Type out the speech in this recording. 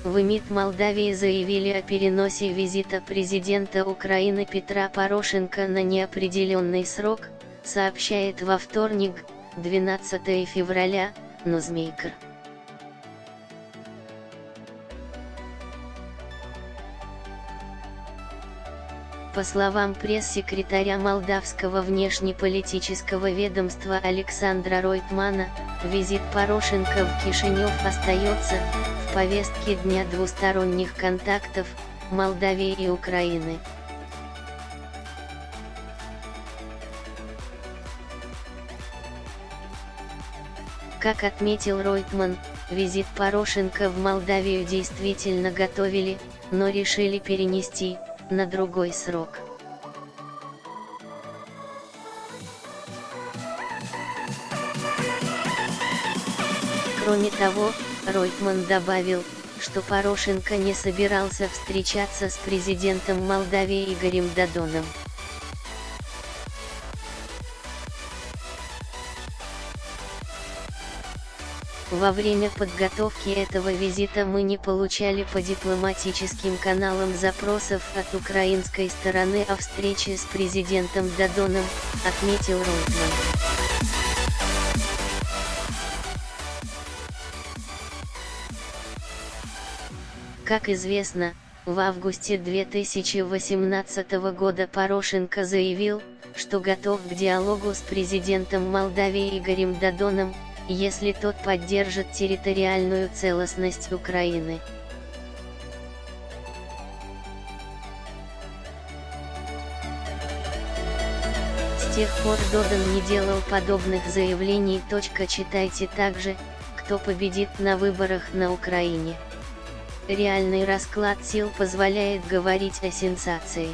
В МИД Молдавии заявили о переносе визита президента Украины Петра Порошенко на неопределенный срок, сообщает во вторник, 12 февраля, Newsmaker. По словам пресс-секретаря молдавского внешнеполитического ведомства Александра Ройтмана, визит Порошенко в Кишинев остается в повестке дня двусторонних контактов Молдавии и Украины. Как отметил Ройтман, визит Порошенко в Молдавию действительно готовили, но решили перенести на другой срок. Кроме того, Ройтман добавил, что Порошенко не собирался встречаться с президентом Молдавии Игорем Додоном. Во время подготовки этого визита мы не получали по дипломатическим каналам запросов от украинской стороны о встрече с президентом Додоном, отметил Ройтман. Как известно, в августе 2018 года Порошенко заявил, что готов к диалогу с президентом Молдавии Игорем Додоном, если тот поддержит территориальную целостность Украины. С тех пор Додон не делал подобных заявлений. Читайте также, кто победит на выборах на Украине. Реальный расклад сил позволяет говорить о сенсации.